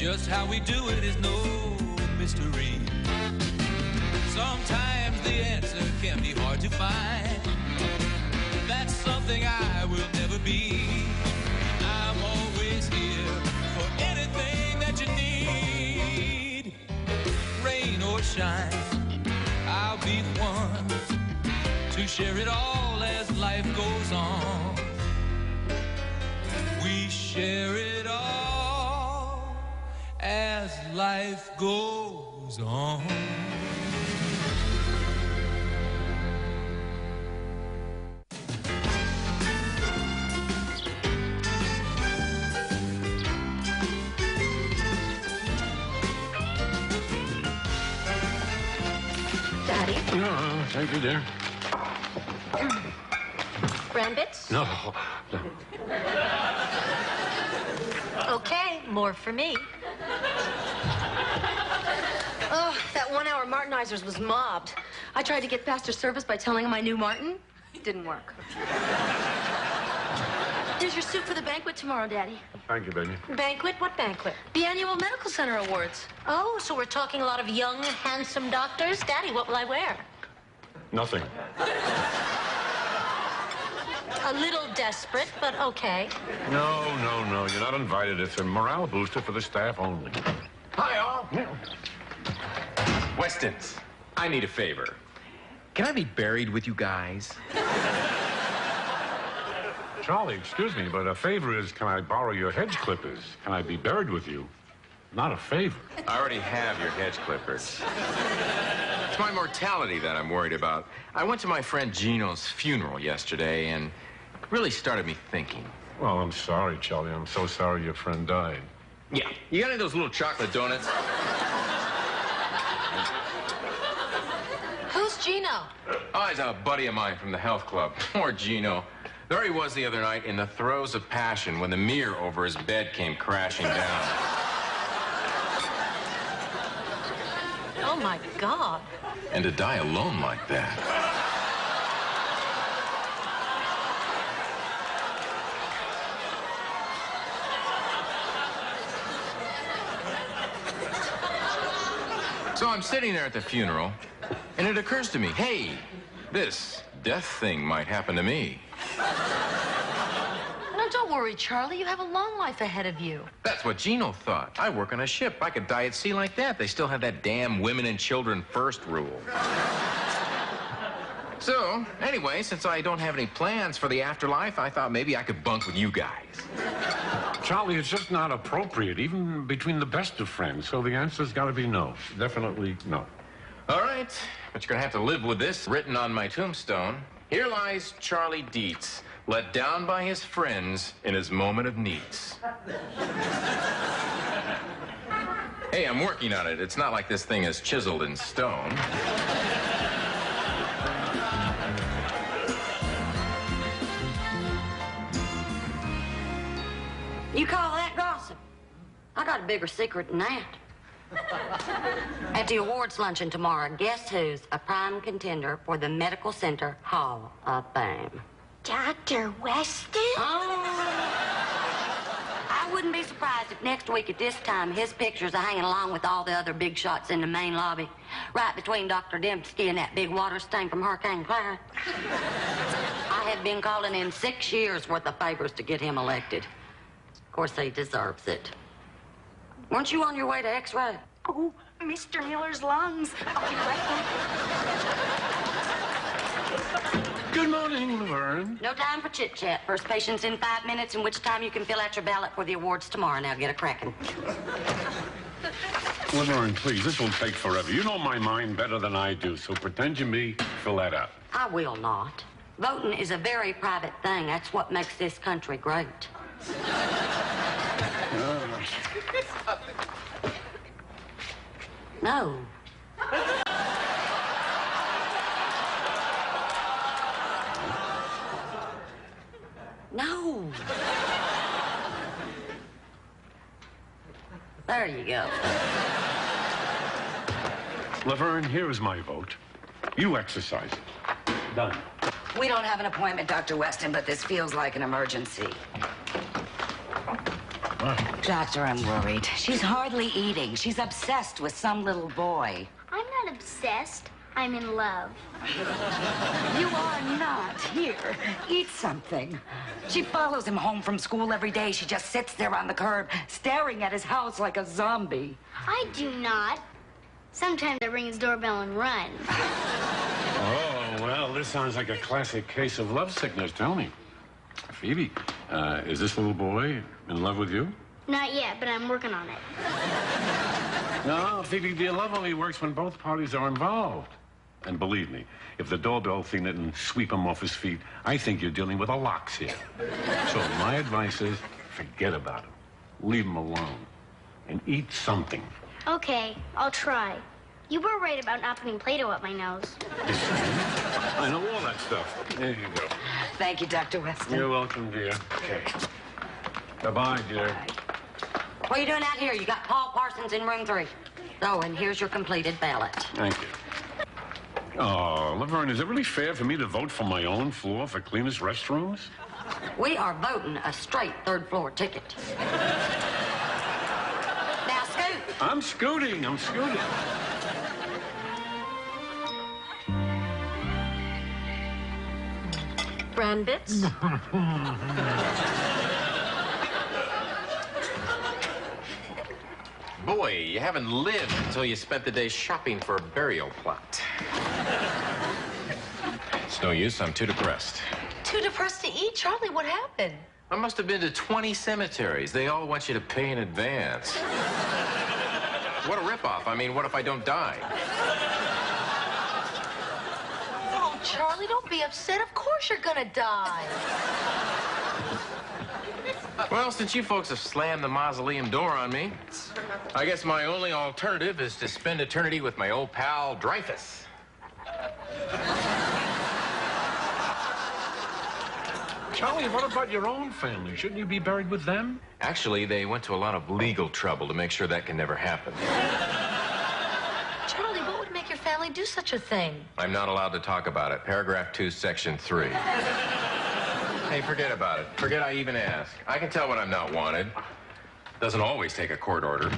Just how we do it is no mystery. Sometimes the answer can be hard to find. That's something I will never be. I'm always here for anything that you need. Rain or shine, I'll be the one to share it all as life goes on. We share it all as life goes on. Daddy? No, thank you, dear. Brambits? No. Okay, more for me. Oh, that 1 hour Martinizers was mobbed. I tried to get faster service by telling him I knew Martin. It didn't work. There's your suit for the banquet tomorrow, Daddy. Thank you, baby. Banquet? What banquet? The annual Medical Center Awards. Oh, so we're talking a lot of young, handsome doctors? Daddy, what will I wear? Nothing. A little desperate, but okay. No. You're not invited. It's a morale booster for the staff only. Hi, all. Yeah. Westons, I need a favor. Can I be buried with you guys? Charlie, excuse me, but a favor is, can I borrow your hedge clippers? Can I be buried with you? Not a favor. I already have your hedge clippers. It's my mortality that I'm worried about. I went to my friend Gino's funeral yesterday, and it really started me thinking. Well, I'm sorry, Charlie. I'm so sorry your friend died. Yeah. You got any of those little chocolate donuts? Who's Gino? Oh, he's a buddy of mine from the health club. Poor Gino. There he was the other night in the throes of passion when the mirror over his bed came crashing down. Oh, my God. And to die alone like that. So I'm sitting there at the funeral, and it occurs to me, hey, this death thing might happen to me. No, don't worry, Charlie. You have a long life ahead of you. That's what Gino thought. I work on a ship. I could die at sea like that. They still have that damn women and children first rule. So, anyway, since I don't have any plans for the afterlife, I thought maybe I could bunk with you guys. Charlie, it's just not appropriate, even between the best of friends. So the answer's got to be no. Definitely no. All right, but you're going to have to live with this written on my tombstone. Here lies Charlie Dietz, let down by his friends in his moment of needs. Hey, I'm working on it. It's not like this thing is chiseled in stone. You call that gossip? I got a bigger secret than that. At the awards luncheon tomorrow, guess who's a prime contender for the Medical Center Hall of Fame? Dr. Weston? I wouldn't be surprised if next week at this time his pictures are hanging along with all the other big shots in the main lobby, right between Dr. Dembski and that big water stain from Hurricane Clyde. I have been calling in 6 years worth of favors to get him elected. Of course, he deserves it. Weren't you on your way to X-ray? Oh, Mr. Miller's lungs. I'll be right back. Good morning, Laverne. No time for chit-chat. First patient's in 5 minutes, in which time you can fill out your ballot for the awards tomorrow. Now get a cracking. Laverne, please, this will take forever. You know my mind better than I do, so pretend you me, fill that out. I will not. Voting is a very private thing. That's what makes this country great. No. No. There you go. Laverne, here is my vote. You exercise it. Done. We don't have an appointment, Dr. Weston, but this feels like an emergency. Doctor, I'm worried. She's hardly eating. She's obsessed with some little boy. I'm not obsessed. I'm in love. You are not. Here, eat something. She follows him home from school every day. She just sits there on the curb, staring at his house like a zombie. I do not. Sometimes I ring his doorbell and run. Oh, well, this sounds like a classic case of lovesickness. Tell me, Phoebe, is this little boy in love with you? Not yet, but I'm working on it. No, Phoebe, dear, love only works when both parties are involved. And believe me, if the doorbell thing didn't sweep him off his feet, I think you're dealing with a lox here. So my advice is, forget about him. Leave him alone. And eat something. Okay, I'll try. You were right about not putting Play-Doh up my nose. I know all that stuff. There you go. Thank you, Dr. Weston. You're welcome, dear. Okay. Bye-bye, dear. What are you doing out here? You got Paul Parsons in room 3. Oh, and here's your completed ballot. Thank you. Oh, Laverne, is it really fair for me to vote for my own floor for cleanest restrooms? We are voting a straight third-floor ticket. Now, scoot. I'm scooting. Bran bits? Boy, you haven't lived until you spent the day shopping for a burial plot. It's no use, I'm too depressed. Too depressed to eat? Charlie, what happened? I must have been to 20 cemeteries. They all want you to pay in advance. What a ripoff. I mean, what if I don't die? Oh, Charlie, don't be upset. Of course you're gonna die. Well, since you folks have slammed the mausoleum door on me, I guess my only alternative is to spend eternity with my old pal, Dreyfus. Charlie, what about your own family? Shouldn't you be buried with them? Actually, they went to a lot of legal trouble to make sure that can never happen. Charlie, what would make your family do such a thing? I'm not allowed to talk about it. Paragraph 2, Section 3. Hey, forget about it. Forget I even asked. I can tell when I'm not wanted. Doesn't always take a court order.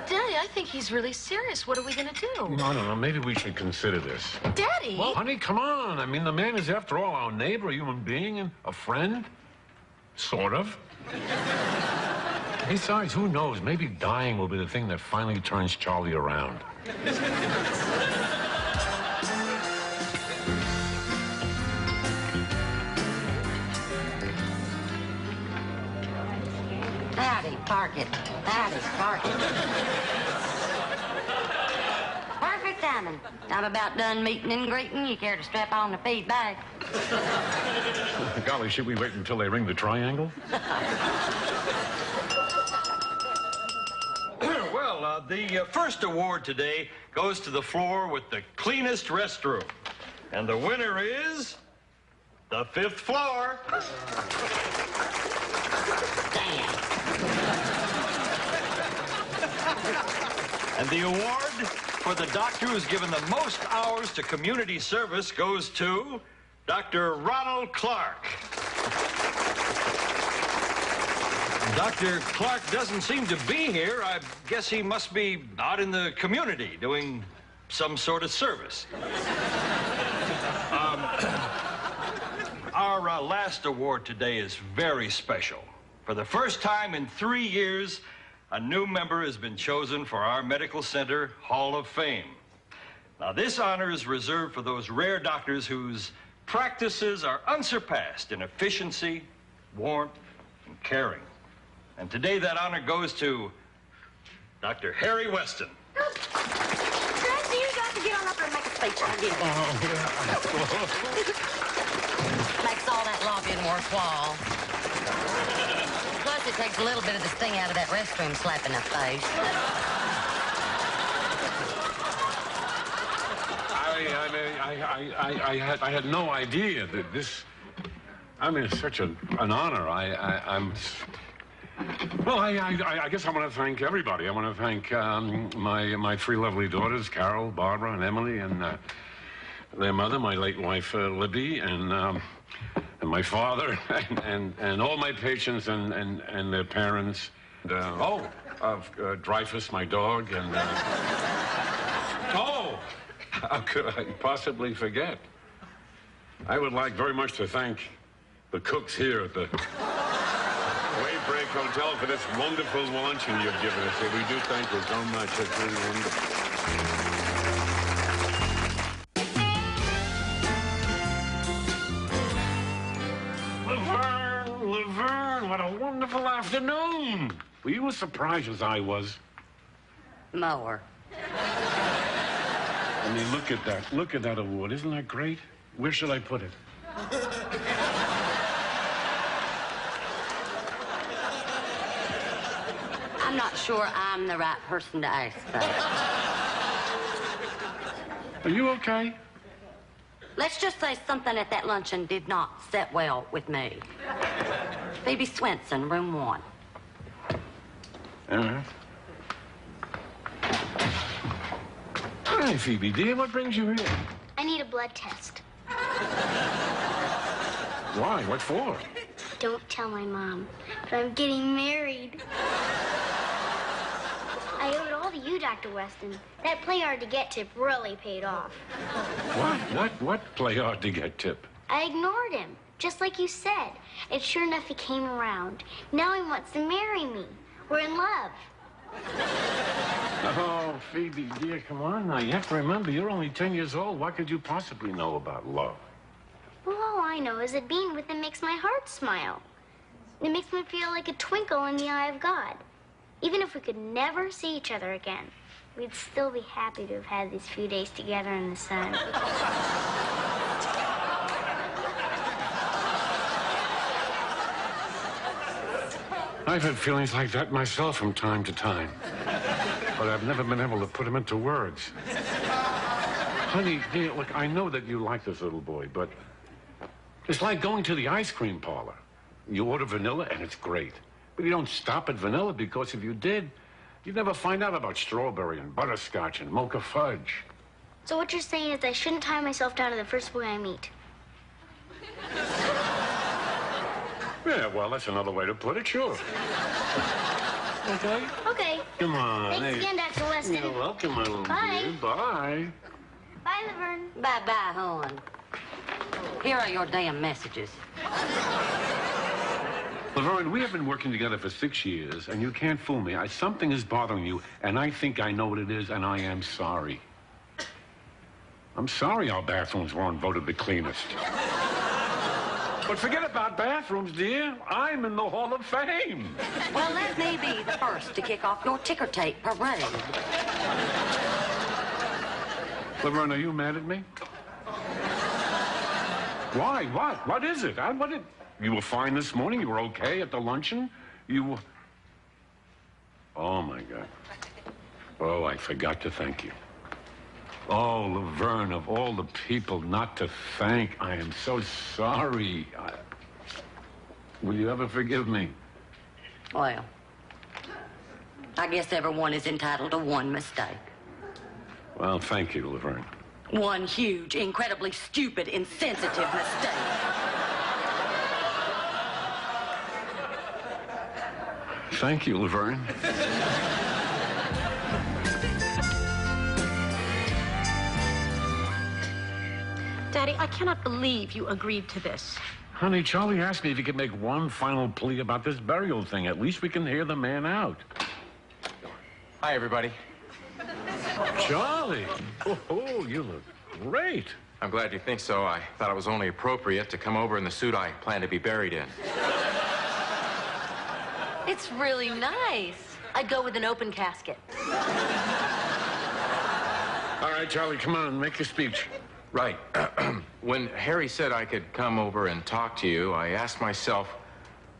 Daddy, I think he's really serious. What are we gonna do? No. Maybe we should consider this. Daddy! Well, honey, come on. I mean, the man is, after all, our neighbor, a human being, and a friend. Sort of. Besides, who knows? Maybe dying will be the thing that finally turns Charlie around. Howdy, park it. Howdy, park it. Perfect timing. I'm about done meeting and greeting. You care to strap on the feed bag? Golly, should we wait until they ring the triangle? Well, the first award today goes to the floor with the cleanest restroom. And the winner is the 5th floor. And the award for the doctor who's given the most hours to community service goes to Dr. Ronald Clark. Dr. Clark doesn't seem to be here. I guess he must be out in the community doing some sort of service. Our last award today is very special. For the first time in 3 years, a new member has been chosen for our Medical Center Hall of Fame. Now, this honor is reserved for those rare doctors whose practices are unsurpassed in efficiency, warmth, and caring. And today that honor goes to Dr. Harry Weston. Francie, you got to get on up there and make a speech. I get it. Makes all that lobbying worthwhile. Plus, it takes a little bit of the sting out of that restroom slap in the face. I had no idea that this. I mean, it's such an honor. Well, I guess I want to thank everybody. I want to thank my 3 lovely daughters, Carol, Barbara, and Emily, and Their mother, my late wife, Libby, and my father, and all my patients and their parents. Dreyfus, my dog, and... how could I possibly forget? I would like very much to thank the cooks here at the Waybreak Hotel for this wonderful luncheon you've given us. So we do thank you so much. It's really wonderful. Laverne, what a wonderful afternoon. Were you as surprised as I was? More. I mean, look at that. Look at that award. Isn't that great? Where should I put it? I'm not sure I'm the right person to ask that. Are you okay? Let's just say something at that luncheon did not sit well with me. Phoebe Swenson, room 1. Hi, Phoebe, dear. What brings you here? I need a blood test. Why? What for? Don't tell my mom, but I'm getting married. I owe it all to you, Dr. Weston. That play hard to get tip really paid off. What play hard to get tip? I ignored him, just like you said. And sure enough, he came around. Now he wants to marry me. We're in love. Oh, Phoebe, dear, come on now. You have to remember, you're only 10 years old. What could you possibly know about love? Well, all I know is that being with him makes my heart smile. It makes me feel like a twinkle in the eye of God. Even if we could never see each other again, we'd still be happy to have had these few days together in the sun. I've had feelings like that myself from time to time. But I've never been able to put them into words. Honey, dear, look, I know that you like this little boy, but it's like going to the ice cream parlor. You order vanilla, and it's great. But you don't stop at vanilla, because if you did, you'd never find out about strawberry and butterscotch and mocha fudge. So what you're saying is I shouldn't tie myself down to the first boy I meet. Yeah, well, that's another way to put it, sure. Okay? Okay. Come on. Thanks again, Dr. Weston. You're welcome, my little Bye. dear. Bye. Bye, Laverne. Bye-bye, hon. Here are your damn messages. Laverne, we have been working together for 6 years, and you can't fool me. Something is bothering you, and I think I know what it is, and I am sorry. I'm sorry our bathrooms weren't voted the cleanest. But forget about bathrooms, dear. I'm in the Hall of Fame. Well, let me be the first to kick off your ticker tape parade. Laverne, are you mad at me? Why? What? What is it? You were fine this morning? You were okay at the luncheon? You... Oh, my God. Oh, I forgot to thank you. Oh, Laverne, of all the people not to thank, I am so sorry. Will you ever forgive me? Well, I guess everyone is entitled to one mistake. Well, thank you, Laverne. One huge, incredibly stupid, insensitive mistake. Thank you, Laverne. Daddy, I cannot believe you agreed to this. Honey, Charlie asked me if he could make one final plea about this burial thing. At least we can hear the man out. Hi, everybody. Charlie! Oh, you look great. I'm glad you think so. I thought it was only appropriate to come over in the suit I plan to be buried in. It's really nice. I'd go with an open casket. All right, Charlie, come on, make your speech. Right. When Harry said I could come over and talk to you, I asked myself,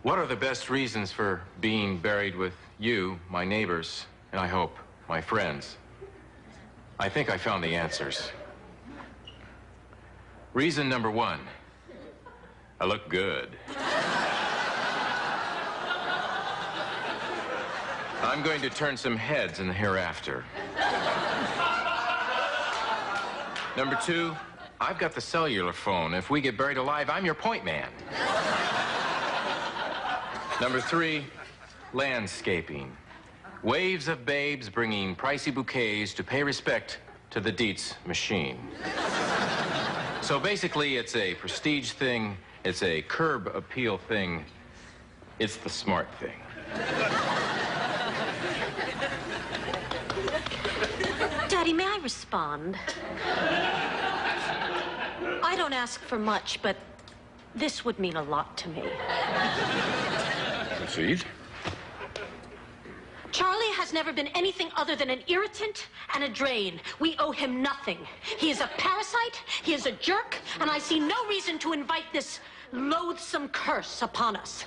what are the best reasons for being buried with you, my neighbors, and I hope my friends? I think I found the answers. Reason number 1, I look good. I'm going to turn some heads in the hereafter. Number 2, I've got the cellular phone. If we get buried alive, I'm your point man. Number 3, landscaping. Waves of babes bringing pricey bouquets to pay respect to the Dietz machine. So basically, it's a prestige thing. It's a curb appeal thing. It's the smart thing. Daddy, may I respond? I don't ask for much, but this would mean a lot to me. Proceed. Charlie has never been anything other than an irritant and a drain. We owe him nothing. He is a parasite, he is a jerk, and I see no reason to invite this loathsome curse upon us.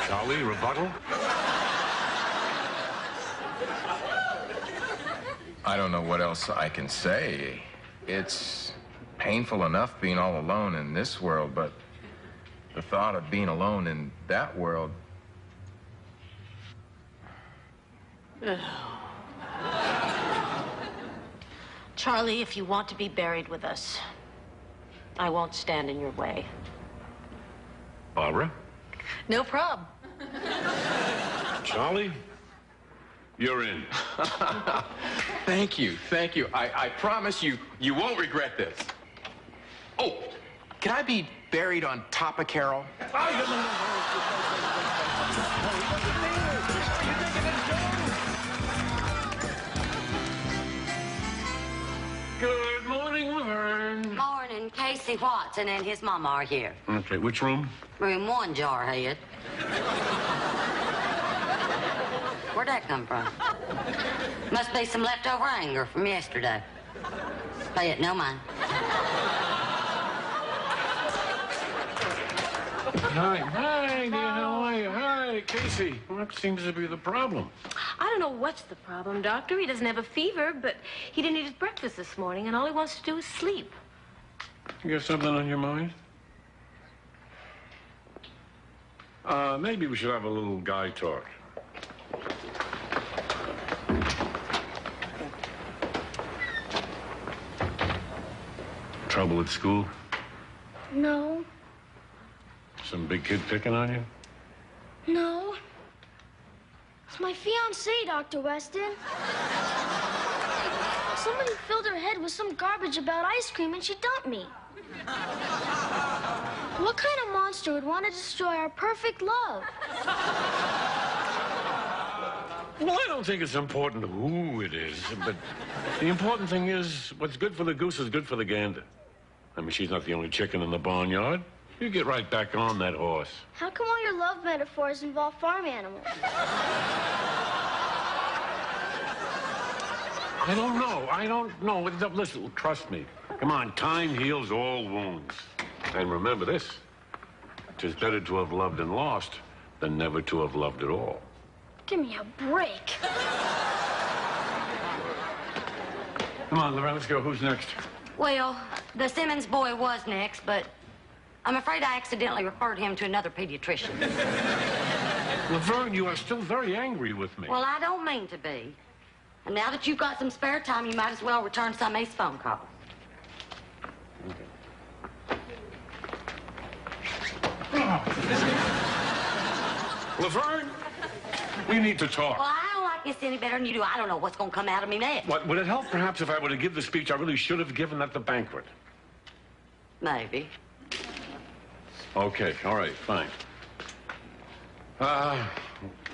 Charlie, rebuttal? I don't know what else I can say. It's painful enough being all alone in this world, but the thought of being alone in that world... Charlie, if you want to be buried with us, I won't stand in your way. Barbara? No problem. Charlie? You're in. Thank you, thank you. I promise you, you won't regret this. Oh, can I be buried on top of Carol? Good morning, Laverne. Morning. Casey Watson and his mama are here. Okay, which room? Room 1, Jarhead. Where'd that come from? Must be some leftover anger from yesterday. Pay it no mind. Hi, dear, how are you? Hi, Casey. What seems to be the problem? I don't know what's the problem, Doctor. He doesn't have a fever, but he didn't eat his breakfast this morning, and all he wants to do is sleep. You got something on your mind? Maybe we should have a little guy talk. Trouble at school? No. Some big kid picking on you? No. It's my fiancée, Dr. Weston. Somebody filled her head with some garbage about ice cream and she dumped me. What kind of monster would want to destroy our perfect love? Well, I don't think it's important who it is, but the important thing is what's good for the goose is good for the gander. I mean, she's not the only chicken in the barnyard. You get right back on that horse. How come all your love metaphors involve farm animals? I don't know. Listen, trust me. Come on, time heals all wounds. And remember this. 'Tis better to have loved and lost than never to have loved at all. Give me a break. Come on, Lorraine, let's go. Who's next? Well, the Simmons boy was next, but I'm afraid I accidentally referred him to another pediatrician. Laverne, you are still very angry with me. Well, I don't mean to be. And now that you've got some spare time, you might as well return some of his phone calls. Laverne, we need to talk. Well, I don't like this any better than you do. I don't know what's going to come out of me next. What, would it help perhaps if I were to give the speech I really should have given at the banquet? Maybe. Okay, all right, fine.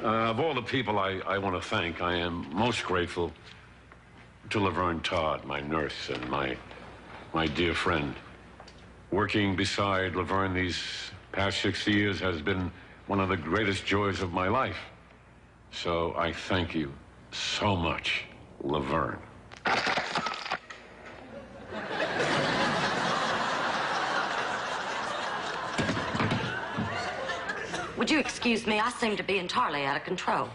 Of all the people I want to thank, I am most grateful to Laverne Todd, my nurse and my dear friend. Working beside Laverne these past 60 years has been one of the greatest joys of my life. So I thank you so much, Laverne. Would you excuse me? I seem to be entirely out of control.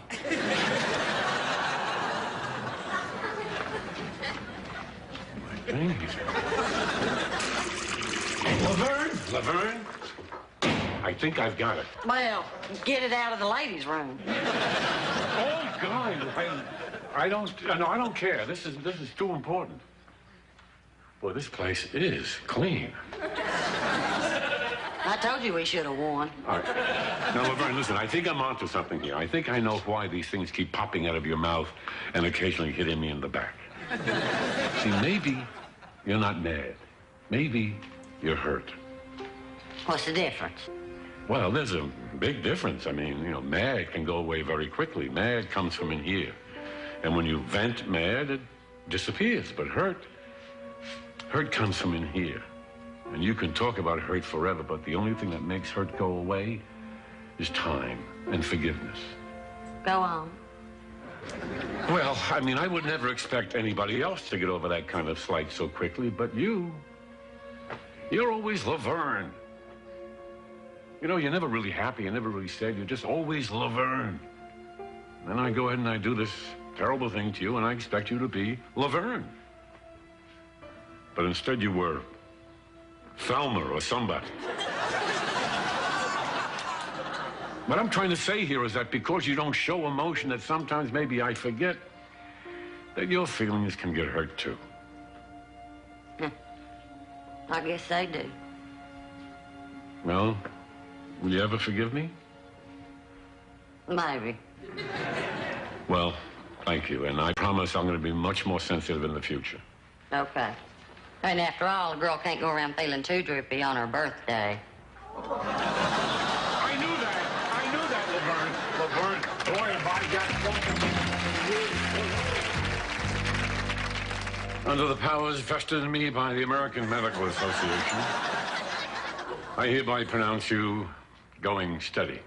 Laverne, I think I've got it. Well, get it out of the ladies' room. Oh, Guys, I don't care. This is too important. Boy, this place is clean. I told you we should have won. All right. Now, Laverne, listen, I think I'm onto something here. I think I know why these things keep popping out of your mouth and occasionally hitting me in the back. See, maybe you're not mad. Maybe you're hurt. What's the difference? Well, there's a big difference. I mean, you know, mad can go away very quickly. Mad comes from in here. And when you vent mad, it disappears. But hurt comes from in here. And you can talk about hurt forever, but the only thing that makes hurt go away is time and forgiveness. Go on. Well, I mean, I would never expect anybody else to get over that kind of slight so quickly, but you're always Laverne. You know, you're never really happy, you're never really sad, you're just always Laverne. Then I go ahead and I do this terrible thing to you, and I expect you to be Laverne. But instead you were Thelma or somebody. What I'm trying to say here is that because you don't show emotion, that sometimes maybe I forget that your feelings can get hurt too. I guess they do. Well, will you ever forgive me? Maybe. Well, thank you, and I promise I'm going to be much more sensitive in the future. Okay. And after all, a girl can't go around feeling too droopy on her birthday. I knew that, Laverne. Boy, have I got... Under the powers vested in me by the American Medical Association, I hereby pronounce you going steady.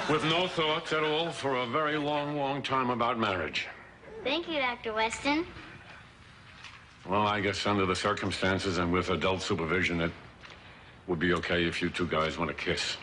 With no thoughts at all for a very long, long time about marriage. Thank you, Dr. Weston. Well, I guess under the circumstances and with adult supervision, it would be okay if you two guys want to kiss.